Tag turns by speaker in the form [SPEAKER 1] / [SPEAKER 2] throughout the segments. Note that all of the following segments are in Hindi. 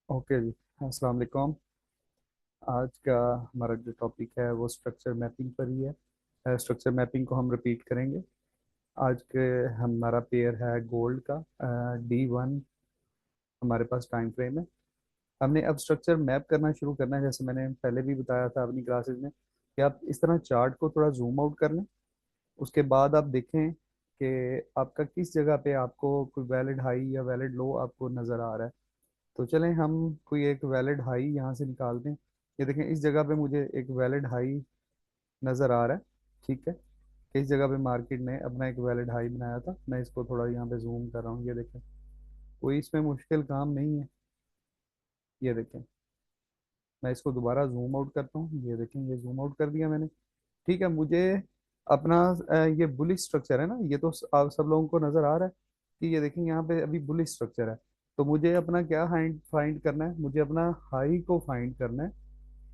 [SPEAKER 1] ओके जी। अस्सलाम वालेकुम। आज का हमारा जो टॉपिक है वो स्ट्रक्चर मैपिंग पर ही है। स्ट्रक्चर मैपिंग को हम रिपीट करेंगे। आज के हमारा पेयर है गोल्ड का। D1 हमारे पास टाइम फ्रेम है। हमने अब स्ट्रक्चर मैप करना शुरू करना है, जैसे मैंने पहले भी बताया था अपनी क्लासेस में कि आप इस तरह चार्ट को थोड़ा जूम आउट कर लें। उसके बाद आप देखें कि आपका किस जगह पे आपको कोई वैलिड हाई या वैलिड लो आपको नज़र आ रहा है। तो चलें हम कोई एक वैलिड हाई यहाँ से निकाल दें। ये देखें, इस जगह पे मुझे एक वैलिड हाई नज़र आ रहा है। ठीक है, इस जगह पे मार्केट ने अपना एक वैलिड हाई बनाया था। मैं इसको थोड़ा यहाँ पे जूम कर रहा हूँ। ये देखें, कोई इसमें मुश्किल काम नहीं है। ये देखें, मैं इसको दोबारा जूम आउट करता हूँ। ये देखें, ये जूम आउट कर दिया मैंने। ठीक है, मुझे अपना ये बुलिश स्ट्रक्चर है ना, ये तो आप सब लोगों को नज़र आ रहा है कि ये देखें यहाँ पे अभी बुलिश स्ट्रक्चर है। तो मुझे अपना क्या फाइंड फाइंड करना है, मुझे अपना हाई को फाइंड करना है।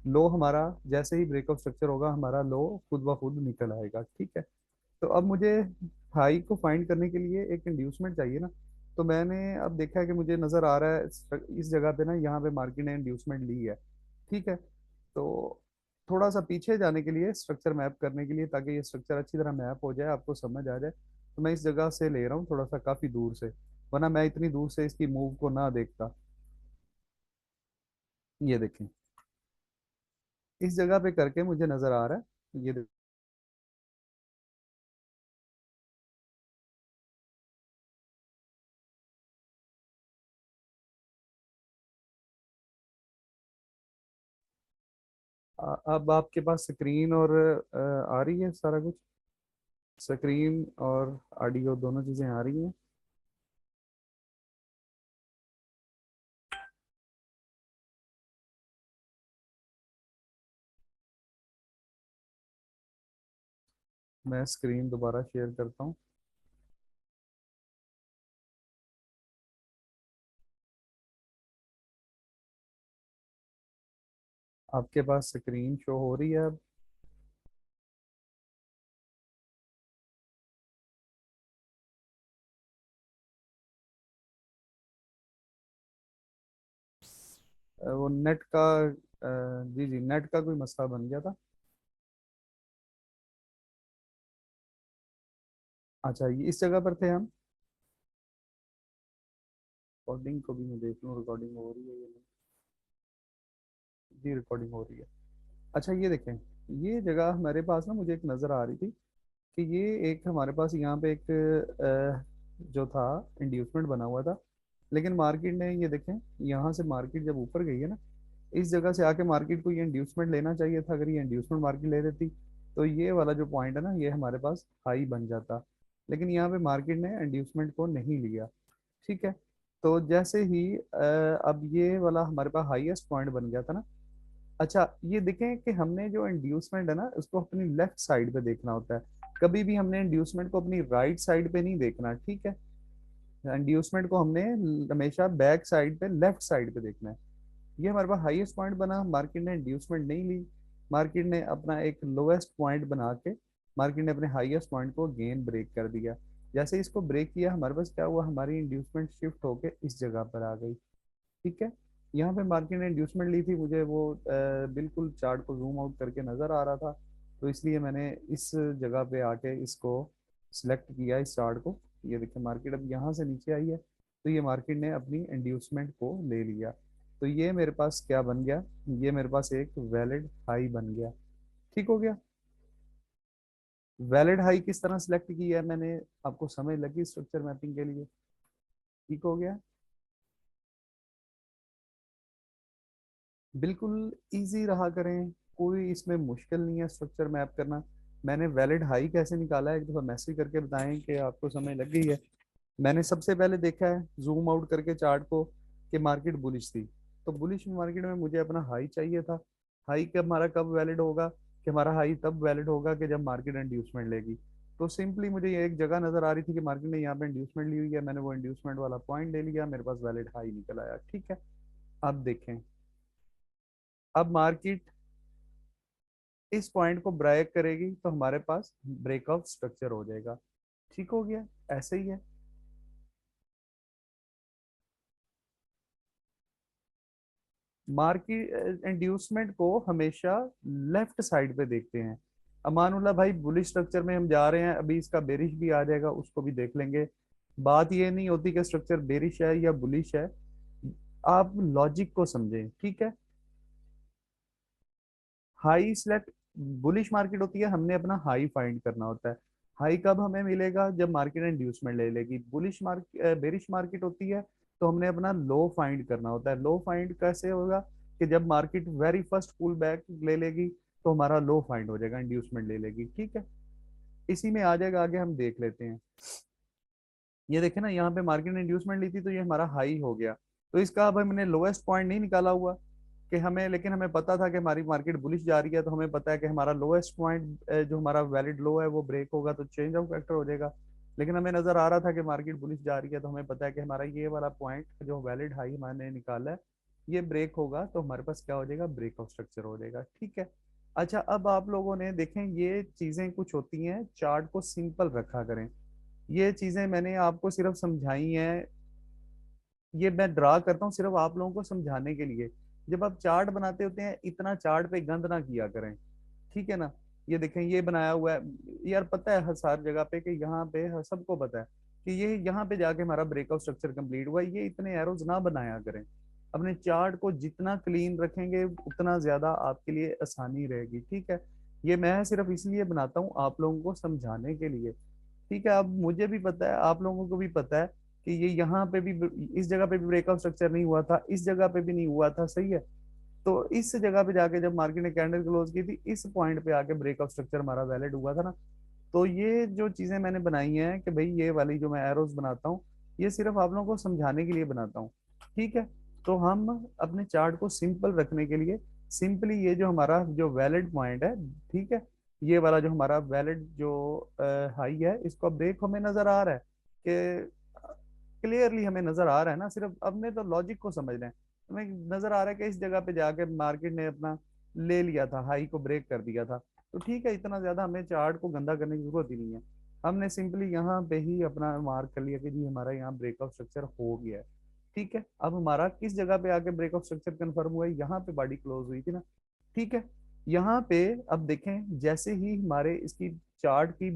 [SPEAKER 1] लो हमारा जैसे ही ब्रेकअप स्ट्रक्चर होगा हमारा लो खुद ब खुद निकल आएगा। ठीक है, तो अब मुझे हाई को फाइंड करने के लिए एक इंड्यूसमेंट चाहिए ना। तो मैंने अब देखा है कि मुझे नज़र आ रहा है इस जगह पे ना, यहाँ पे मार्केट ने इंड्यूसमेंट ली है। ठीक है, तो थोड़ा सा पीछे जाने के लिए स्ट्रक्चर मैप करने के लिए, ताकि ये स्ट्रक्चर अच्छी तरह मैप हो जाए, आपको समझ आ जाए, तो मैं इस जगह से ले रहा हूँ थोड़ा सा काफ़ी दूर से, वरना मैं इतनी दूर से इसकी मूव को ना देखता। ये देखें, इस जगह पे करके मुझे नज़र आ रहा है। ये अब आपके पास स्क्रीन और आ रही है सारा कुछ। स्क्रीन और ऑडियो दोनों चीज़ें आ रही हैं। मैं स्क्रीन दोबारा शेयर करता हूँ। आपके पास स्क्रीन शो हो रही है अब। वो नेट का जी जी, नेट का कोई मसला बन गया था। अच्छा, ये इस जगह पर थे हम। रिकॉर्डिंग को भी मैं देख लूँ, रिकॉर्डिंग हो रही है या नहीं। जी, रिकॉर्डिंग हो रही है। अच्छा, ये देखें, ये जगह हमारे पास ना मुझे एक नज़र आ रही थी कि ये एक हमारे पास यहाँ पे एक जो था इंड्यूसमेंट बना हुआ था। लेकिन मार्केट ने, ये देखें, यहाँ से मार्केट जब ऊपर गई है ना, इस जगह से आके मार्केट को ये इंड्यूसमेंट लेना चाहिए था। अगर ये इंड्यूसमेंट मार्केट ले लेती तो ये वाला जो पॉइंट है ना, ये हमारे पास हाई बन जाता। लेकिन यहाँ पे मार्केट ने इंड्यूसमेंट को नहीं लिया। ठीक है, तो जैसे ही अब ये वाला हमारे पास हाईएस्ट पॉइंट बन गया था ना। अच्छा, ये देखें कि हमने जो इंड्यूसमेंट है ना, उसको अपनी लेफ्ट साइड पे देखना होता है। कभी भी हमने इंड्यूसमेंट को अपनी राइट साइड पे नहीं देखना। ठीक है, इंड्यूसमेंट को हमने हमेशा बैक साइड पे, लेफ्ट साइड पे देखना है। ये हमारे पास हाईएस्ट पॉइंट बना, मार्केट ने इंड्यूसमेंट नहीं ली। मार्केट ने अपना एक लोएस्ट पॉइंट बना के मार्केट ने अपने हाईएस्ट पॉइंट को गेन ब्रेक कर दिया। जैसे इसको ब्रेक किया, हमारे पास क्या हुआ, हमारी इंड्यूसमेंट शिफ्ट होके इस जगह पर आ गई। ठीक है, यहाँ पे मार्केट ने इंड्यूसमेंट ली थी, मुझे वो बिल्कुल चार्ट को जूम आउट करके नज़र आ रहा था। तो इसलिए मैंने इस जगह पे आके इसको सिलेक्ट किया, इस चार्ट को। ये देखिए, मार्केट अब यहाँ से नीचे आई है, तो ये मार्केट ने अपनी इंड्यूसमेंट को ले लिया। तो ये मेरे पास क्या बन गया, ये मेरे पास एक वैलिड हाई बन गया। ठीक हो गया। वैलिड हाई किस तरह सिलेक्ट किया है मैंने, आपको समझ लगी स्ट्रक्चर मैपिंग के लिए। ठीक हो गया। बिल्कुल इजी रहा करें, कोई इसमें मुश्किल नहीं है स्ट्रक्चर मैप करना। मैंने वैलिड हाई कैसे निकाला है, एक दफ़ा मैसेज करके बताएं कि आपको समझ लग गई है। मैंने सबसे पहले देखा है जूम आउट करके चार्ट को कि मार्केट बुलिश थी। तो बुलिश मार्केट में मुझे अपना हाई चाहिए था। हाई कब हमारा कब वैलिड होगा, कि हमारा हाई तब वैलिड होगा कि जब मार्केट इंड्यूसमेंट लेगी। तो सिंपली मुझे ये एक जगह नजर आ रही थी कि मार्केट ने यहाँ पे इंड्यूसमेंट ली हुई है, मैंने वो इंड्यूसमेंट वाला पॉइंट ले लिया, मेरे पास वैलिड हाई निकल आया। ठीक है, अब देखें, अब मार्केट इस पॉइंट को ब्रेक करेगी तो हमारे पास ब्रेकआउट स्ट्रक्चर हो जाएगा। ठीक हो गया, ऐसे ही है। मार्केट इंड्यूसमेंट को हमेशा लेफ्ट साइड पे देखते हैं। अमानुल्लाह भाई, बुलिश स्ट्रक्चर में हम जा रहे हैं, अभी इसका बेरिश भी आ जाएगा, उसको भी देख लेंगे। बात ये नहीं होती कि स्ट्रक्चर बेरिश है या बुलिश है, आप लॉजिक को समझें, ठीक है। हाई सेलेक्ट, बुलिश मार्केट होती है, हमने अपना हाई फाइंड करना होता है। हाई कब हमें मिलेगा? जब मार्केट इंड्यूसमेंट ले लेगी। बुलिश मार्केट, बेरिश मार्केट होती है तो हमने अपना लो फाइंड करना होता है। लो फाइंड कैसे होगा? कि जब market very first pull back ले लेगी तो हमारा लो फाइंड हो जाएगा, इंड्यूसमेंट ले लेगी, ठीक है। इसी में आ जाएगा, आगे हम देख लेते हैं। ये देखे ना, यहाँ पे मार्केट ने इंड्यूसमेंट ली थी तो ये हमारा हाई हो गया। तो इसका अब हमने लोएस्ट पॉइंट नहीं निकाला हुआ कि हमें, लेकिन हमें पता था कि हमारी मार्केट बुलिश जा रही है, तो हमें पता है कि हमारा लोएस्ट पॉइंट जो हमारा वैलिड लो है वो ब्रेक होगा तो चेंज ऑफ फैक्टर हो जाएगा। लेकिन हमें नजर आ रहा था कि मार्केट बुलिश जा रही है, तो हमें पता है कि हमारा ये वाला पॉइंट जो वैलिड हाई मैंने निकाला है ये ब्रेक होगा, तो हमारे पास क्या हो जाएगा? ब्रेक ऑफ स्ट्रक्चर हो जाएगा, ठीक है। अच्छा, अब आप लोगों ने देखें, ये चीजें कुछ होती हैं, चार्ट को सिंपल रखा करें। ये चीजें मैंने आपको सिर्फ समझाई हैं, ये मैं ड्रा करता हूँ सिर्फ आप लोगों को समझाने के लिए। जब आप चार्ट बनाते होते हैं, इतना चार्ट पे गंद ना किया करें, ठीक है ना। ये देखें, ये बनाया हुआ है, यार पता है हर सार जगह पे कि यहाँ पे सबको पता है कि ये यहाँ पे जाके हमारा ब्रेकआउट स्ट्रक्चर कंप्लीट हुआ, ये इतने एरोज ना बनाया करें। अपने चार्ट को जितना क्लीन रखेंगे उतना ज्यादा आपके लिए आसानी रहेगी, ठीक है। ये मैं सिर्फ इसलिए बनाता हूँ आप लोगों को समझाने के लिए, ठीक है। अब मुझे भी पता है, आप लोगों को भी पता है कि ये यहाँ पे भी, इस जगह पे भी ब्रेकआउट स्ट्रक्चर नहीं हुआ था, इस जगह पे भी नहीं हुआ था, सही है। तो इस जगह पे जाके जब मार्केट ने कैंडल क्लोज की थी, इस पॉइंट पे आके ब्रेकआउट स्ट्रक्चर हमारा वैलिड हुआ था ना। तो ये जो चीजें मैंने बनाई हैं कि भाई ये वाली जो मैं एरोस बनाता हूँ, ये सिर्फ आप लोगों को समझाने के लिए बनाता हूँ, ठीक है। तो हम अपने चार्ट को सिंपल रखने के लिए सिंपली ये जो हमारा जो वैलिड पॉइंट है, ठीक है, ये वाला जो हमारा वैलिड जो हाई है, इसको अब देखो हमें नजर आ रहा है कि क्लियरली हमें नजर आ रहा है ना, सिर्फ अपने तो लॉजिक को समझ रहे हैं। हमें नजर आ रहा है कि इस जगह पे जाके मार्केट ने अपना ले लिया था, हाई को ब्रेक कर दिया था। तो ठीक है, इतना ज्यादा हमें चार्ट को गंदा करने की जरूरत ही नहीं है। हमने सिंपली यहाँ पे ही अपना मार्क कर लिया कि जी हमारा यहाँ ब्रेकआउट स्ट्रक्चर हो गया है, ठीक है। अब हमारा किस जगह पे आके ब्रेकआउट स्ट्रक्चर कंफर्म हुआ है? यहाँ पे बॉडी क्लोज हुई थी ना, ठीक है। यहाँ पे अब देखें, जैसे ही हमारे इसकी चार्ट की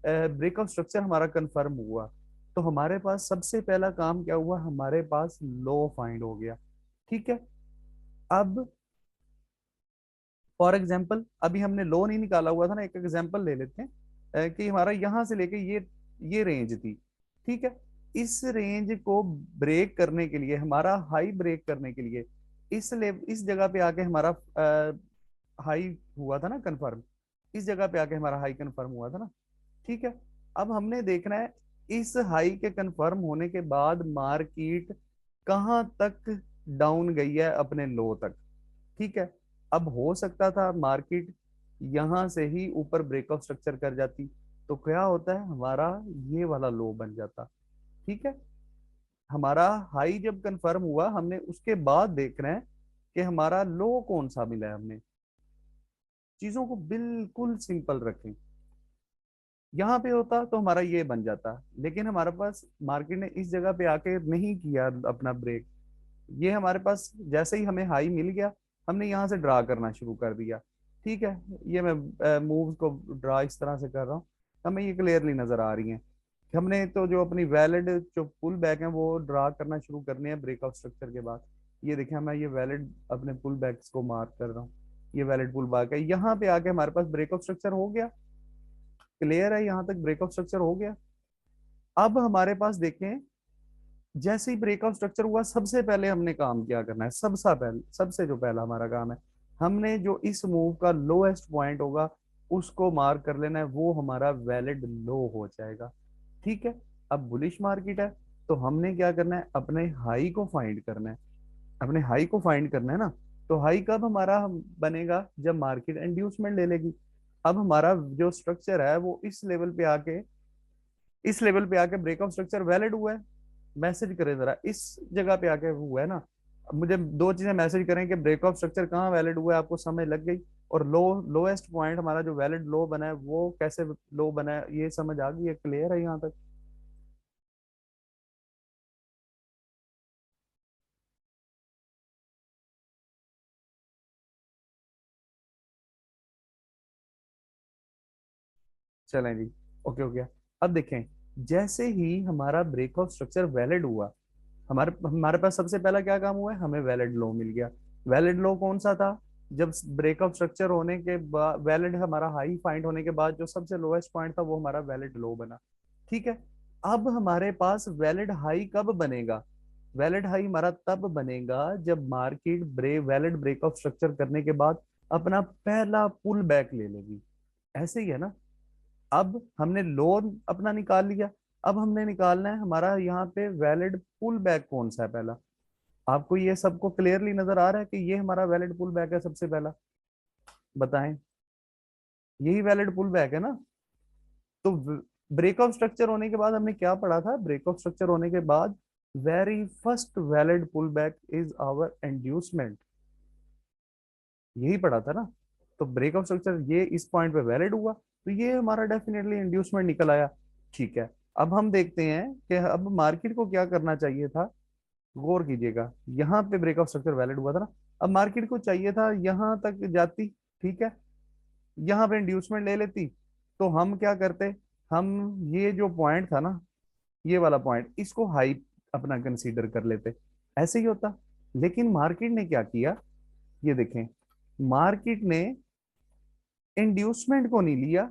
[SPEAKER 1] ब्रेकआउट स्ट्रक्चर हमारा कंफर्म हुआ, तो हमारे पास सबसे पहला काम क्या हुआ? हमारे पास लो फाइंड हो गया, ठीक है। अब फॉर एग्जाम्पल, अभी हमने लो नहीं निकाला हुआ था ना, एक एग्जाम्पल ले लेते हैं कि हमारा यहां से लेके ये रेंज थी, ठीक है। इस रेंज को ब्रेक करने के लिए, हमारा हाई ब्रेक करने के लिए, इस जगह पे आके हमारा हाई हुआ था ना कंफर्म, इस जगह पे आके हमारा हाई कंफर्म हुआ था ना, ठीक है। अब हमने देखना है इस हाई के कंफर्म होने के बाद मार्केट कहाँ तक डाउन गई है अपने लो तक, ठीक है। अब हो सकता था मार्केट यहां से ही ऊपर ब्रेकआउट स्ट्रक्चर कर जाती, तो क्या होता है? हमारा ये वाला लो बन जाता, ठीक है। हमारा हाई जब कंफर्म हुआ, हमने उसके बाद देखना है कि हमारा लो कौन सा मिला है हमें। चीजों को बिल्कुल सिंपल रखें। यहाँ पे होता तो हमारा ये बन जाता, लेकिन हमारे पास मार्केट ने इस जगह पे आके नहीं किया अपना ब्रेक। ये हमारे पास जैसे ही हमें हाई मिल गया, हमने यहाँ से ड्रा करना शुरू कर दिया, ठीक है। ये मैं मूव्स को ड्रा इस तरह से कर रहा हूँ, हमें ये क्लियरली नजर आ रही हैं। हमने तो जो अपनी वैलिड जो पुल बैक है वो ड्रा करना शुरू करने हैं ब्रेकआउट स्ट्रक्चर के बाद। ये देखें, मैं ये वैलिड अपने पुल बैक्स को मार्क कर रहा हूँ, ये वैलिड पुल बैक है, यहाँ पे आके हमारे पास ब्रेकआउट स्ट्रक्चर हो गया। क्लियर है? यहाँ तक ब्रेकआउट स्ट्रक्चर हो गया। अब हमारे पास देखें, जैसे ही ब्रेकआउट स्ट्रक्चर हुआ, सबसे पहले हमने काम क्या करना है? सबसे जो पहला हमारा काम है, हमने जो इस मूव का लोएस्ट पॉइंट होगा उसको मार्क कर लेना है, वो हमारा वैलिड लो हो जाएगा, ठीक है। अब बुलिश मार्केट है, तो हमने क्या करना है? अपने हाई को फाइंड करना है, अपने हाई को फाइंड करना है ना। तो हाई कब हमारा बनेगा? जब मार्केट इंड्यूसमेंट ले लेगी। अब हमारा जो स्ट्रक्चर है वो इस लेवल पे आके ब्रेकआउट स्ट्रक्चर वैलिड हुआ है। मैसेज करें जरा, इस जगह पे आके हुआ है ना। अब मुझे दो चीजें मैसेज करें कि ब्रेकआउट स्ट्रक्चर कहाँ वैलिड हुआ है, आपको समझ लग गई। और लोएस्ट पॉइंट हमारा जो वैलिड लो बना है वो कैसे लो बना है, ये समझ आ गई है? क्लियर है यहाँ तक? चलें जी, ओके हो गया। अब देखें, जैसे ही हमारा ब्रेक ऑफ स्ट्रक्चर वैलिड हुआ, हमारे हमारे पास सबसे पहला क्या काम हुआ है, हमें वैलिड लो मिल गया। वैलिड लो कौन सा था, जब ब्रेक ऑफ स्ट्रक्चर होने के बाद वैलिड हमारा हाई फाइंड होने के बाद जो सबसे लोएस्ट पॉइंट था वो हमारा वैलिड लो बना। ठीक है। अब हमारे पास वैलिड हाई कब बनेगा, वैलिड हाई हमारा तब बनेगा जब market valid break of structure करने के बाद अपना पहला पुल बैक ले लेगी। ऐसे ही है ना। अब हमने लोन अपना निकाल लिया, अब हमने निकालना है हमारा यहाँ पे वैलिड पुल बैक कौन सा है पहला। आपको ये सबको क्लियरली नजर आ रहा है कि ये हमारा वैलिड पुल बैक है सबसे पहला, बताएं। यही वैलिड पुल बैक है ना। तो ब्रेक ऑफ स्ट्रक्चर होने के बाद हमने क्या पढ़ा था, ब्रेक ऑफ स्ट्रक्चर होने के बाद very first valid pull back is our inducement, यही पढ़ा था ना। तो ब्रेक ऑफ स्ट्रक्चर ये इस पॉइंट पे वैलिड हुआ, तो ये हमारा डेफिनेटली इंड्यूसमेंट निकल आया। ठीक है। अब हम देखते हैं कि अब मार्केट को क्या करना चाहिए था। गौर कीजिएगा, यहाँ पे ब्रेक ऑफ स्ट्रक्चर वैलिड हुआ था ना। अब मार्केट को चाहिए था यहाँ तक जाती, ठीक है, यहाँ पे इंड्यूसमेंट ले लेती। तो हम क्या करते, हम ये जो पॉइंट था ना, ये वाला पॉइंट, इसको हाई अपना कंसीडर कर लेते, ऐसे ही होता। लेकिन मार्केट ने क्या किया, ये देखें, मार्केट ने इंड्यूसमेंट को नहीं लिया।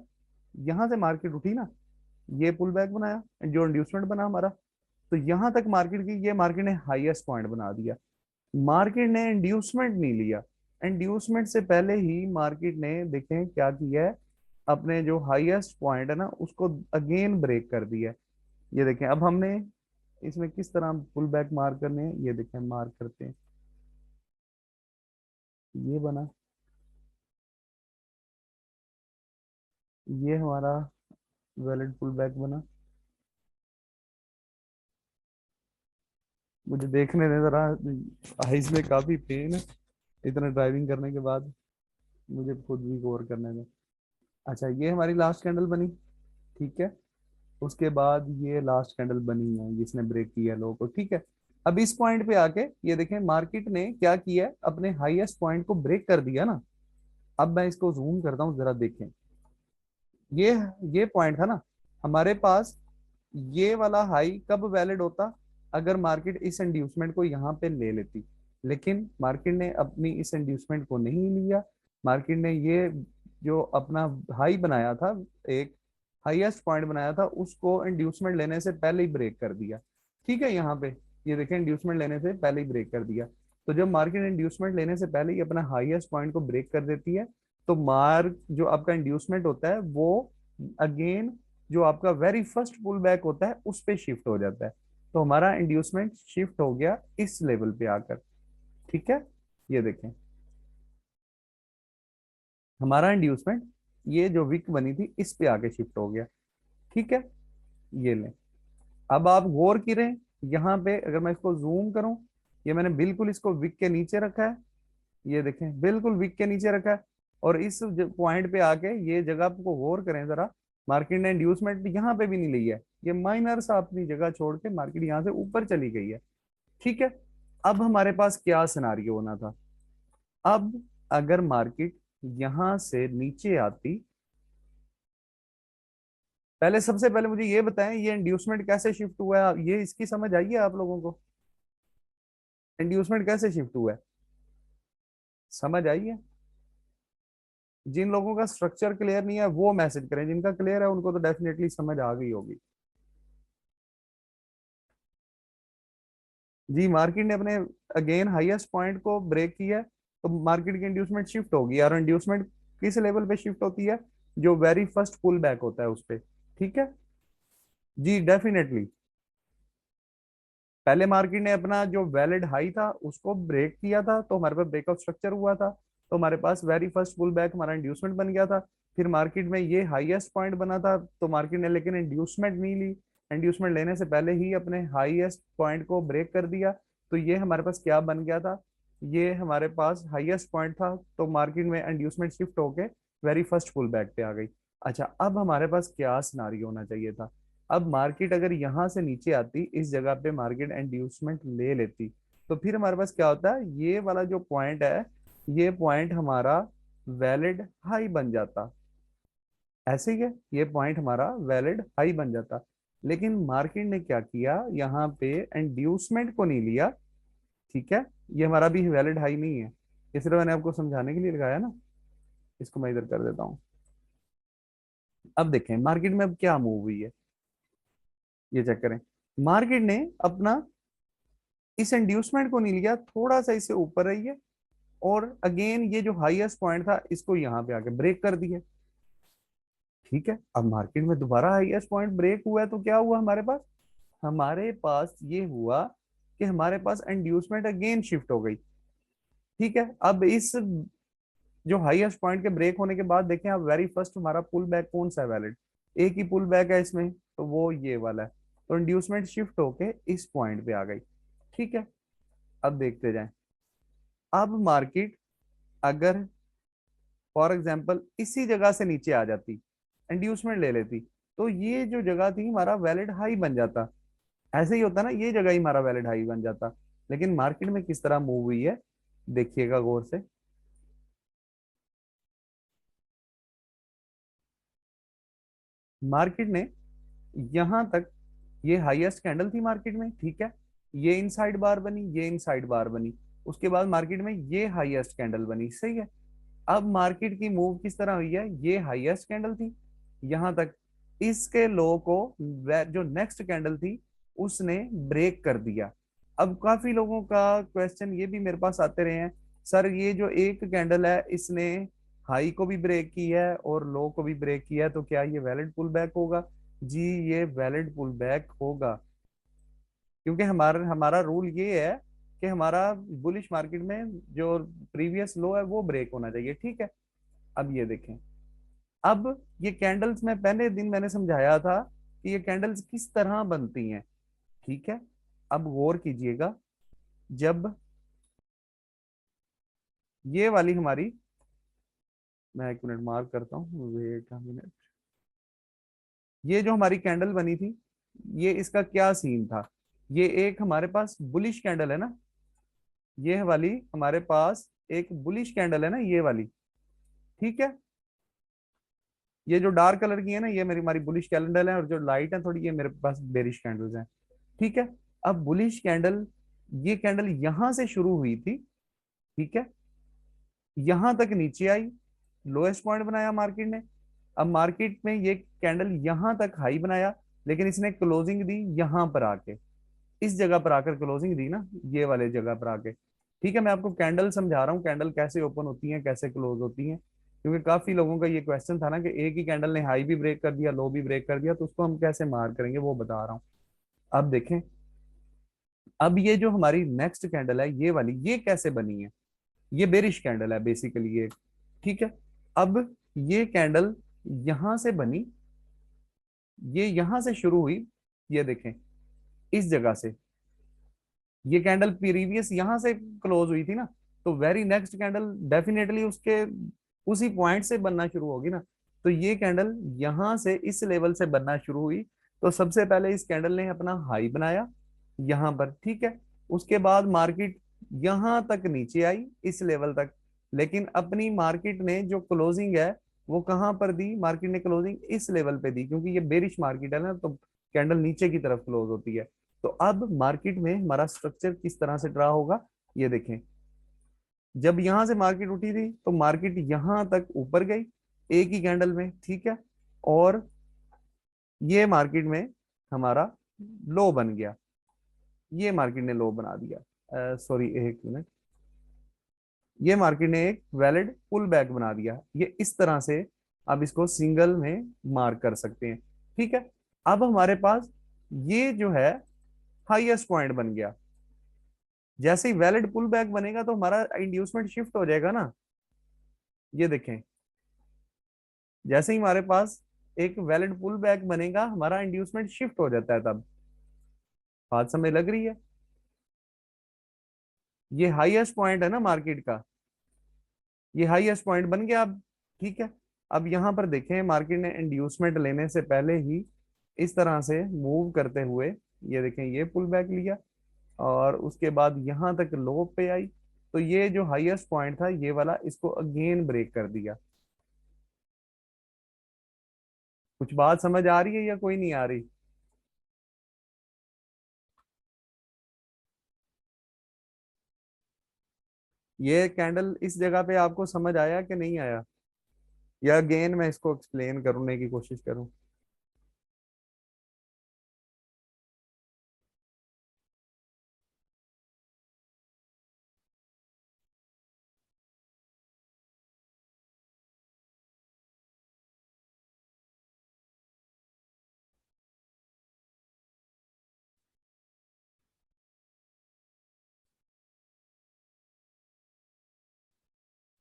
[SPEAKER 1] यहां से मार्केट उठी ना, ये पुल बैक बनाया, जो इंड्यूसमेंट बना हमारा, तो यहां तक मार्केट की, ये मार्केट ने हाईएस्ट पॉइंट बना दिया। मार्केट ने इंड्यूसमेंट नहीं लिया। इंड्यूसमेंट से पहले ही मार्केट ने देखें क्या किया है, अपने जो हाईएस्ट पॉइंट है ना उसको अगेन ब्रेक कर दिया है। ये देखें, अब हमने इसमें किस तरह पुल बैक मार्क करने हैं, ये देखें मार्क करते हैं, ये बना, ये हमारा वैलिड पुल बैक बना। मुझे देखने में जरा आइज में काफी पेन है इतना ड्राइविंग करने के बाद, मुझे खुद भी गौर करने में। अच्छा, ये हमारी लास्ट कैंडल बनी, ठीक है। उसके बाद ये लास्ट कैंडल बनी है जिसने ब्रेक किया लो को, ठीक है। अब इस पॉइंट पे आके ये देखें, मार्केट ने क्या किया है, अपने हाईएस्ट पॉइंट को ब्रेक कर दिया ना। अब मैं इसको जूम करता हूँ, जरा देखें। ये ये पॉइंट था ना हमारे पास, ये वाला हाई कब वैलिड होता, अगर मार्केट इस इंड्यूसमेंट को यहाँ पे ले लेती। लेकिन मार्केट ने अपनी इस इंड्यूसमेंट को नहीं लिया। मार्केट ने ये जो अपना हाई बनाया था, एक हाईएस्ट पॉइंट बनाया था, उसको इंड्यूसमेंट लेने से पहले ही ब्रेक कर दिया। ठीक है, यहाँ पे ये देखें, इंड्यूसमेंट लेने से पहले ही ब्रेक कर दिया। तो जब मार्केट इंड्यूसमेंट लेने से पहले ही अपना हाईएस्ट पॉइंट को ब्रेक कर देती है, तो मार्क जो आपका इंड्यूसमेंट होता है वो अगेन जो आपका वेरी फर्स्ट पुल बैक होता है उस पे शिफ्ट हो जाता है। तो हमारा इंड्यूसमेंट शिफ्ट हो गया इस लेवल पे आकर। ठीक है, ये देखें, हमारा इंड्यूसमेंट ये जो विक बनी थी इस पे आके शिफ्ट हो गया। ठीक है, ये लें। अब आप गौर करें, यहाँ पे अगर मैं इसको जूम करूं, ये मैंने बिल्कुल इसको विक के नीचे रखा है, ये देखें बिल्कुल विक के नीचे रखा है। और इस पॉइंट पे आके ये जगह आपको गौर करें जरा, मार्केट ने इंड्यूसमेंट यहाँ पे भी नहीं ली है, ये माइनर सा अपनी जगह छोड़ के मार्केट यहाँ से ऊपर चली गई है। ठीक है। अब हमारे पास क्या सिनारियो होना था, अब अगर मार्केट यहां से नीचे आती, पहले सबसे पहले मुझे ये बताएं ये इंड्यूसमेंट कैसे शिफ्ट हुआ है, ये इसकी समझ आई है आप लोगों को, इंड्यूसमेंट कैसे शिफ्ट हुआ है, समझ आई है। जिन लोगों का स्ट्रक्चर क्लियर नहीं है वो मैसेज करें, जिनका क्लियर है उनको तो डेफिनेटली समझ आ गई होगी। जी, मार्केट ने अपने अगेन हाईएस्ट पॉइंट को ब्रेक किया है, तो मार्केट की इंड्यूसमेंट शिफ्ट होगी, और इंड्यूसमेंट किस लेवल पे शिफ्ट होती है, जो वेरी फर्स्ट पुल बैक होता है उस पे। ठीक है जी, डेफिनेटली। पहले मार्केट ने अपना जो वैलिड हाई था उसको ब्रेक किया था, तो हमारे पास ब्रेकआउट स्ट्रक्चर हुआ था, तो हमारे पास वेरी फर्स्ट पुल बैक हमारा इंड्यूसमेंट बन गया था। फिर मार्केट में ये हाईएस्ट पॉइंट बना था, तो मार्केट ने लेकिन इंड्यूसमेंट नहीं ली, इंड्यूसमेंट लेने से पहले ही अपने हाईएस्ट पॉइंट को ब्रेक कर दिया। तो ये हमारे पास क्या बन गया था, ये हमारे पास हाईएस्ट पॉइंट था, तो मार्केट में इंड्यूसमेंट शिफ्ट होके वेरी फर्स्ट पुल बैक पे आ गई। अच्छा, अब हमारे पास क्या सिनारियो होना चाहिए था, अब मार्केट अगर यहां से नीचे आती, इस जगह पे मार्केट इंड्यूसमेंट ले लेती, तो फिर हमारे पास क्या होता है, ये वाला जो पॉइंट है, ये पॉइंट हमारा वैलिड हाई बन जाता। ऐसे ही है, ये पॉइंट हमारा वैलिड हाई बन जाता। लेकिन मार्केट ने क्या किया, यहाँ पे इंड्यूसमेंट को नहीं लिया। ठीक है, ये हमारा भी वैलिड हाई नहीं है, इसलिए मैंने आपको समझाने के लिए लगाया ना। इसको मैं इधर कर देता हूँ। अब देखें मार्केट में अब क्या मूव हुई है, ये चेक करें। मार्केट ने अपना इस इंड्यूसमेंट को नहीं लिया, थोड़ा सा इसे ऊपर रही है, और अगेन ये जो हाईएस्ट पॉइंट था इसको यहाँ पे आके ब्रेक कर दिया। ठीक है, अब मार्केट में दोबारा हाईएस्ट पॉइंट ब्रेक हुआ है, तो क्या हुआ हमारे पास ये हुआ कि हमारे पास इंड्यूसमेंट अगेन शिफ्ट हो गई। ठीक है, अब इस जो हाईएस्ट पॉइंट के ब्रेक होने के बाद देखें, अब वेरी फर्स्ट हमारा पुल बैक कौन सा है वैलिड, एक ही पुल बैक है इसमें, तो वो ये वाला है। तो इंड्यूसमेंट शिफ्ट होके इस पॉइंट पे आ गई। ठीक है, अब देखते जाएं। अब मार्केट अगर फॉर एग्जांपल इसी जगह से नीचे आ जाती, इंड्यूसमेंट ले लेती, तो ये जो जगह थी हमारा वैलिड हाई बन जाता। ऐसे ही होता ना, ये जगह ही हमारा वैलिड हाई बन जाता। लेकिन मार्केट में किस तरह मूव हुई है, देखिएगा गौर से। मार्केट ने यहां तक, ये हाईएस्ट कैंडल थी मार्केट में, ठीक है, ये इनसाइड बार बनी, ये इनसाइड बार बनी, उसके बाद मार्केट में ये हाईएस्ट कैंडल बनी, सही है। अब मार्केट की मूव किस तरह हुई है, ये हाईएस्ट कैंडल थी यहां तक, इसके लो को जो नेक्स्ट कैंडल थी उसने ब्रेक कर दिया। अब काफी लोगों का क्वेश्चन ये भी मेरे पास आते रहे हैं, सर ये जो एक कैंडल है इसने हाई को भी ब्रेक किया है और लो को भी ब्रेक किया है, तो क्या ये वैलिड पुल बैक होगा? जी, ये वैलिड पुल बैक होगा, क्योंकि हमारा हमारा रूल ये है कि हमारा बुलिश मार्केट में जो प्रीवियस लो है वो ब्रेक होना चाहिए। ठीक है, अब ये देखें। अब ये कैंडल्स में पहले दिन मैंने समझाया था कि ये कैंडल्स किस तरह बनती हैं। ठीक है, अब गौर कीजिएगा, जब ये वाली हमारी, मैं एक मिनट मार्क करता हूँ, वेट अ मिनट, ये जो हमारी कैंडल बनी थी, ये इसका क्या सीन था, ये एक हमारे पास बुलिश कैंडल है ना, ये वाली हमारे पास एक बुलिश कैंडल है ना, ये वाली। ठीक है, ये जो डार्क कलर की है ना, ये मेरी हमारी बुलिश कैंडल है, और जो लाइट है थोड़ी, ये मेरे पास बेरिश कैंडल्स हैं। ठीक है, अब बुलिश कैंडल, ये कैंडल यहां से शुरू हुई थी, ठीक है, यहां तक नीचे आई, लोएस्ट पॉइंट बनाया मार्केट ने। अब मार्केट में ये कैंडल यहां तक हाई बनाया, लेकिन इसने क्लोजिंग दी यहां पर आके, इस जगह पर आकर क्लोजिंग दी ना, ये वाले जगह पर आके। ठीक है, मैं आपको कैंडल समझा रहा हूँ, कैंडल कैसे ओपन होती है, कैसे क्लोज होती है, क्योंकि काफी लोगों का ये क्वेश्चन था ना कि एक ही कैंडल ने हाई भी ब्रेक कर दिया, लो भी ब्रेक कर दिया, तो उसको हम कैसे मार करेंगे वो बता रहा हूँ। अब देखें, अब ये जो हमारी नेक्स्ट कैंडल है ये वाली, ये कैसे बनी है, ये बेरिश कैंडल है बेसिकली ये। ठीक है, अब ये कैंडल यहां से बनी, ये यहां से शुरू हुई, ये देखें, इस जगह से ये कैंडल प्रीवियस यहां से क्लोज हुई थी ना, तो वेरी नेक्स्ट कैंडल डेफिनेटली उसके उसी पॉइंट से बनना शुरू होगी ना। तो ये कैंडल यहां से इस लेवल से बनना शुरू हुई, तो सबसे पहले इस कैंडल ने अपना हाई बनाया यहां पर, ठीक है, उसके बाद मार्केट यहां तक नीचे आई इस लेवल तक, लेकिन अपनी मार्केट ने जो क्लोजिंग है वो कहां पर दी, मार्केट ने क्लोजिंग इस लेवल पे दी, क्योंकि ये बेरिश मार्केट है ना, तो कैंडल नीचे की तरफ क्लोज होती है। तो अब मार्केट में हमारा स्ट्रक्चर किस तरह से ड्रा होगा, ये देखें। जब यहां से मार्केट उठी थी तो मार्केट यहां तक ऊपर गई एक ही कैंडल में, ठीक है, और ये मार्केट में हमारा लो बन गया, ये मार्केट ने लो बना दिया, सॉरी एक मिनट, ये मार्केट ने एक वैलिड पुल बैक बना दिया, ये इस तरह से आप इसको सिंगल में मार्क कर सकते हैं। ठीक है, अब हमारे पास ये जो है हाईएस्ट पॉइंट बन गया, जैसे ही वैलिड पुल बैक बनेगा तो हमारा इंड्यूसमेंट शिफ्ट हो जाएगा ना, ये देखें, जैसे ही हमारे पास एक वैलिड पुल बैक बनेगा हमारा इंड्यूसमेंट शिफ्ट हो जाता है, तब बात समझ लग रही है। ये हाईएस्ट पॉइंट है ना मार्केट का, ये हाईएस्ट पॉइंट बन गया अब। ठीक है, अब यहां पर देखें, मार्केट ने इंड्यूसमेंट लेने से पहले ही इस तरह से मूव करते हुए, ये देखें, ये पुल बैक लिया, और उसके बाद यहां तक लो पे आई, तो ये जो हाईएस्ट पॉइंट था ये वाला, इसको अगेन ब्रेक कर दिया। कुछ बात समझ आ रही है या कोई नहीं आ रही? ये कैंडल इस जगह पे आपको समझ आया कि नहीं आया, या अगेन मैं इसको एक्सप्लेन करने की कोशिश करूं?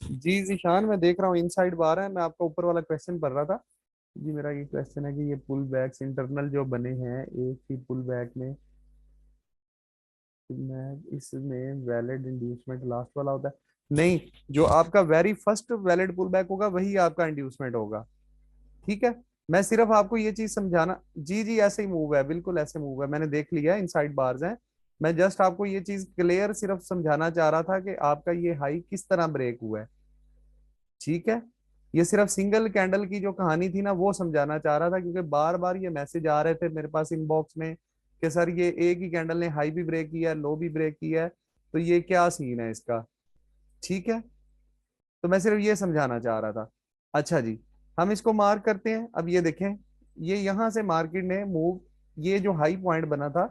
[SPEAKER 1] जी जीशान, मैं देख रहा हूँ इनसाइड बार है। मैं आपका ऊपर वाला क्वेश्चन पढ़ रहा था। जी मेरा ये क्वेश्चन है कि ये पुल बैक्स इंटरनल जो बने हैं एक ही पुल बैक में, मैं इसमें वैलिड इंड्यूसमेंट लास्ट वाला होता है नहीं? जो आपका very first valid pull back होगा वही आपका इंड्यूसमेंट होगा। ठीक है, मैं सिर्फ आपको ये चीज समझाना। जी जी, ऐसे ही मूव है, बिल्कुल ऐसे मूव है, मैंने देख लिया इनसाइड बार्स हैं। मैं जस्ट आपको ये चीज क्लियर सिर्फ समझाना चाह रहा था कि आपका ये हाई किस तरह ब्रेक हुआ है। ठीक है, ये सिर्फ सिंगल कैंडल की जो कहानी थी ना वो समझाना चाह रहा था, क्योंकि बार बार ये मैसेज आ रहे थे मेरे पास इनबॉक्स में कि सर ये एक ही कैंडल ने हाई भी ब्रेक किया है, लो भी ब्रेक किया है, तो ये क्या सीन है इसका। ठीक है, तो मैं सिर्फ ये समझाना चाह रहा था। अच्छा जी, हम इसको मार्क करते हैं। अब ये देखें, ये यहां से मार्केट ने मूव, ये जो हाई पॉइंट बना था,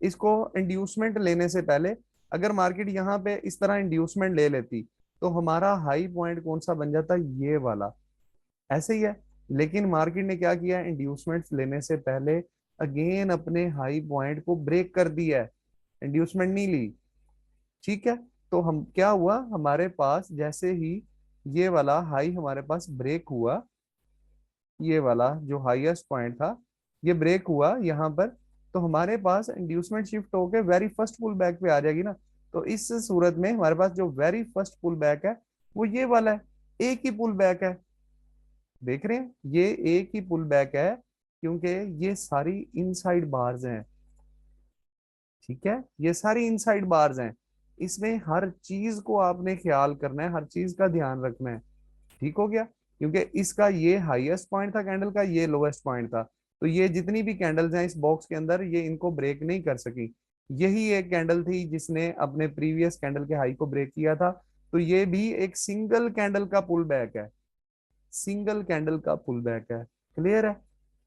[SPEAKER 1] इसको इंड्यूसमेंट लेने से पहले अगर मार्केट यहाँ पे इस तरह इंड्यूसमेंट ले लेती तो हमारा हाई पॉइंट कौन सा बन जाता, ये वाला। ऐसे ही है। लेकिन मार्केट ने क्या किया, इंड्यूसमेंट लेने से पहले अगेन अपने हाई पॉइंट को ब्रेक कर दिया है, इंड्यूसमेंट नहीं ली। ठीक है, तो हम क्या हुआ, हमारे पास जैसे ही ये वाला हाई हमारे पास ब्रेक हुआ, ये वाला जो हाईएस्ट पॉइंट था ये ब्रेक हुआ यहाँ पर, तो हमारे पास इंड्यूसमेंट शिफ्ट होके वेरी फर्स्ट पुल बैक पे आ जाएगी ना। तो इस सूरत में हमारे पास जो वेरी फर्स्ट पुल बैक है वो ये वाला है, एक ही पुल बैक है। देख रहे हैं, ये एक ही पुल बैक है, क्योंकि ये सारी इनसाइड बार्स हैं। ठीक है, ये सारी इनसाइड बार्स हैं, इसमें हर चीज को आपने ख्याल करना है, हर चीज का ध्यान रखना है। ठीक हो गया, क्योंकि इसका ये हाईएस्ट पॉइंट था कैंडल का, ये लोएस्ट पॉइंट था, तो ये जितनी भी कैंडल्स हैं इस बॉक्स के अंदर ये इनको ब्रेक नहीं कर सकी। यही एक कैंडल थी जिसने अपने प्रीवियस कैंडल के हाई को ब्रेक किया था, तो ये भी एक सिंगल कैंडल का पुल बैक है, सिंगल कैंडल का पुल बैक है। क्लियर है?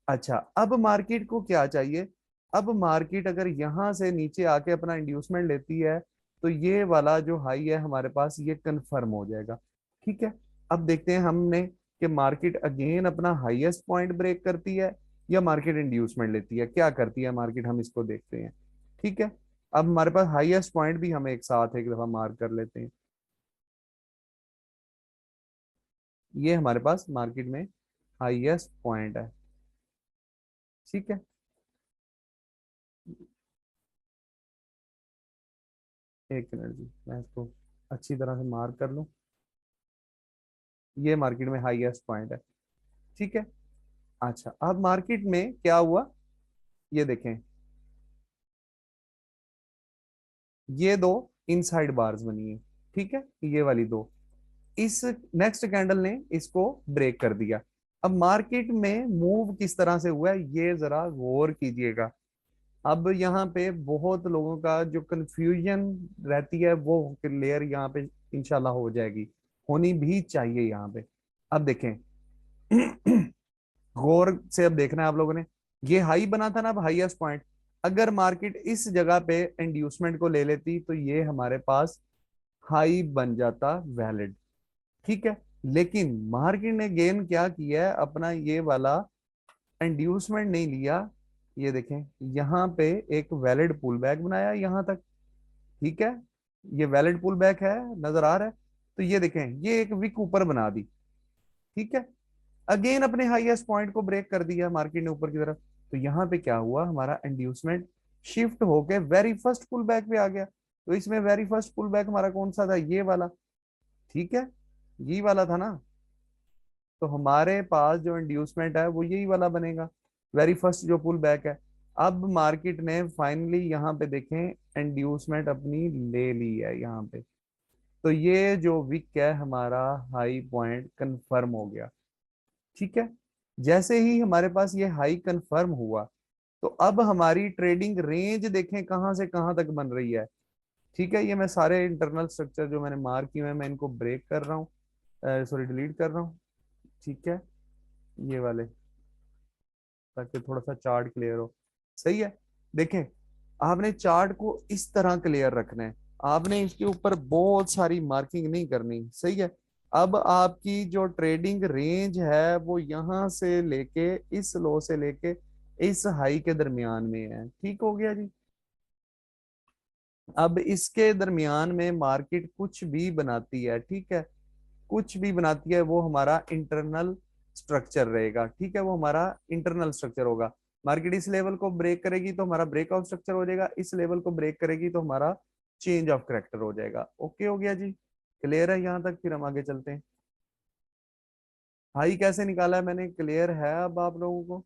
[SPEAKER 1] अच्छा, अब मार्केट को क्या चाहिए? अब मार्केट अगर यहां से नीचे आके अपना इंड्यूसमेंट लेती है तो ये वाला जो हाई है हमारे पास ये कंफर्म हो जाएगा। ठीक है, अब देखते हैं हमने कि मार्केट अगेन अपना हाईएस्ट पॉइंट ब्रेक करती है या मार्केट इंड्यूसमेंट लेती है, क्या करती है मार्केट, हम इसको देखते हैं। ठीक है, अब हमारे पास हाईएस्ट पॉइंट भी हम एक साथ एक दफा मार्क कर लेते हैं। ये हमारे पास मार्केट में हाईएस्ट पॉइंट है। ठीक है, एक मिनट जी, मैं इसको अच्छी तरह से मार्क कर लूं। ये मार्केट में हाईएस्ट पॉइंट है। ठीक है, अच्छा अब मार्केट में क्या हुआ, ये देखें, ये दो इनसाइड बार्स बनी है। ठीक है, ये वाली दो, इस नेक्स्ट कैंडल ने इसको ब्रेक कर दिया। अब मार्केट में मूव किस तरह से हुआ है ये जरा गौर कीजिएगा। अब यहाँ पे बहुत लोगों का जो कंफ्यूजन रहती है वो क्लियर यहाँ पे इंशाल्लाह हो जाएगी, होनी भी चाहिए यहाँ पे। अब देखें, गौर से अब देखना है आप लोगों ने, ये हाई बना था ना अब हाईएस्ट पॉइंट, अगर मार्केट इस जगह पे इंड्यूसमेंट को ले लेती तो ये हमारे पास हाई बन जाता वैलिड। ठीक है, लेकिन मार्केट ने गेन क्या किया है, अपना ये वाला इंड्यूसमेंट नहीं लिया। ये देखें, यहाँ पे एक वैलिड पुल बैक बनाया यहाँ तक। ठीक है, ये वैलिड पुल बैक है, नजर आ रहा है? तो ये देखें, ये एक विक ऊपर बना दी। ठीक है, अगेन अपने हाईएस्ट पॉइंट को ब्रेक कर दिया मार्केट ने ऊपर की तरफ, तो यहाँ पे क्या हुआ, हमारा इंड्यूसमेंट शिफ्ट होके वेरी फर्स्ट पुल बैक पे आ गया। तो इसमें वेरी फर्स्ट पुल बैक हमारा कौन सा था, ये वाला। ठीक है, यही वाला था ना, तो हमारे पास जो इंड्यूसमेंट है वो यही वाला बनेगा, वेरी फर्स्ट जो पुल बैक है। अब मार्केट ने फाइनली यहाँ पे देखें इंड्यूसमेंट अपनी ले ली है यहाँ पे, तो ये जो विक है हमारा हाई पॉइंट कंफर्म हो गया। ठीक है, जैसे ही हमारे पास ये हाई कंफर्म हुआ, तो अब हमारी ट्रेडिंग रेंज देखें कहां से कहां तक बन रही है। ठीक है, ये मैं सारे इंटरनल स्ट्रक्चर जो मैंने मार्क किए हैं मैं इनको ब्रेक कर रहा हूँ, सॉरी डिलीट कर रहा हूँ। ठीक है, ये वाले, ताकि थोड़ा सा चार्ट क्लियर हो। सही है। देखें, आपने चार्ट को इस तरह क्लियर रखना है, आपने इसके ऊपर बहुत सारी मार्किंग नहीं करनी। सही है। अब आपकी जो ट्रेडिंग रेंज है वो यहां से लेके इस लो से लेके इस हाई के दरमियान में है। ठीक हो गया जी। अब इसके दरमियान में मार्केट कुछ भी बनाती है, ठीक है, कुछ भी बनाती है, वो हमारा इंटरनल स्ट्रक्चर रहेगा। ठीक है, वो हमारा इंटरनल स्ट्रक्चर होगा। मार्केट इस लेवल को ब्रेक करेगी तो हमारा ब्रेकआउट स्ट्रक्चर हो जाएगा, इस लेवल को ब्रेक करेगी तो हमारा चेंज ऑफ करेक्टर हो जाएगा। ओके हो गया जी, क्लियर है यहाँ तक? फिर हम आगे चलते हैं। हाई कैसे निकाला है मैंने, क्लियर है अब आप लोगों को?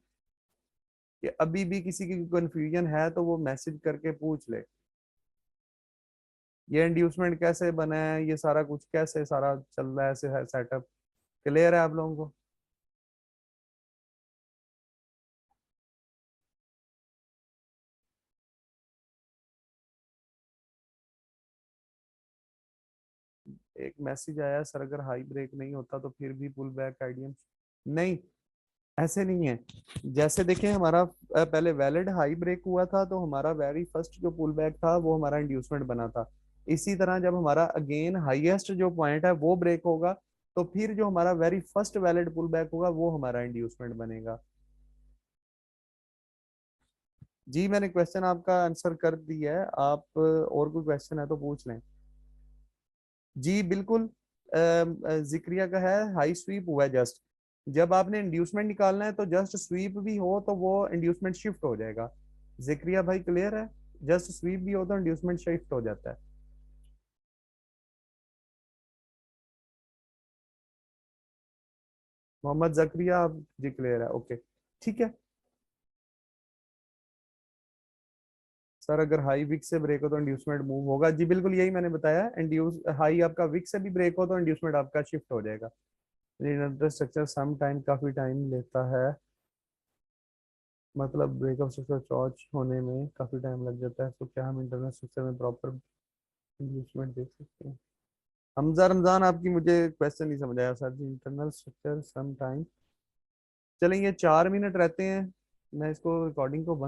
[SPEAKER 1] कि अभी भी किसी की कंफ्यूजन है तो वो मैसेज करके पूछ ले। ये इंड्यूसमेंट कैसे बना है, ये सारा कुछ कैसे सारा चल रहा है, ऐसे है सेटअप, क्लियर है आप लोगों को? एक मैसेज आया सर, अगर हाई ब्रेक नहीं होता तो फिर भी पुल बैक आइडियम नहीं, ऐसे नहीं है। जैसे देखें हमारा पहले वैलिड हाई ब्रेक हुआ था तो हमारा वेरी फर्स्ट जो पुल बैक था वो हमारा इंड्यूसमेंट बना था। इसी तरह जब हमारा अगेन हाईएस्ट जो पॉइंट है वो ब्रेक होगा, तो फिर जो हमारा very first valid pull back होगा वो हमारा इंड्यूसमेंट बनेगा। जी मैंने क्वेश्चन आपका आंसर कर दिया है, आप और कोई क्वेश्चन है तो पूछ लें। जी बिल्कुल, जिक्रिया का है हाई स्वीप हुआ है जस्ट। जब आपने इंड्यूसमेंट निकालना है तो जस्ट स्वीप भी हो तो वो इंड्यूसमेंट शिफ्ट हो जाएगा। जिक्रिया भाई क्लियर है? जस्ट स्वीप भी हो तो इंड्यूसमेंट शिफ्ट हो जाता है। मोहम्मद जक्रिया आप जी क्लियर है, ओके। ठीक है सर, अगर हाई विक से ब्रेक हो तो इंड्यूसमेंट मूव होगा, जी बिल्कुल यही मैंने बताया। इंड्यूस हाई आपका विक से भी ब्रेक हो तो इंड्यूसमेंट आपका शिफ्ट हो जाएगा। स्ट्रक्चर सम टाइम, काफी टाइम लेता है, मतलब ब्रेकअप स्ट्रक्चर चॉर्च होने में काफी टाइम लग जाता है, तो क्या हम इंटरनल स्ट्रक्चर में प्रॉपर इंगेजमेंट देख सकते हैं? हमजा रमजान, आपकी मुझे क्वेश्चन नहीं समझ आया सर जी। इंटरनल स्ट्रक्चर सम टाइम, चलें ये 4 मिनट रहते हैं, मैं इसको रिकॉर्डिंग को बंद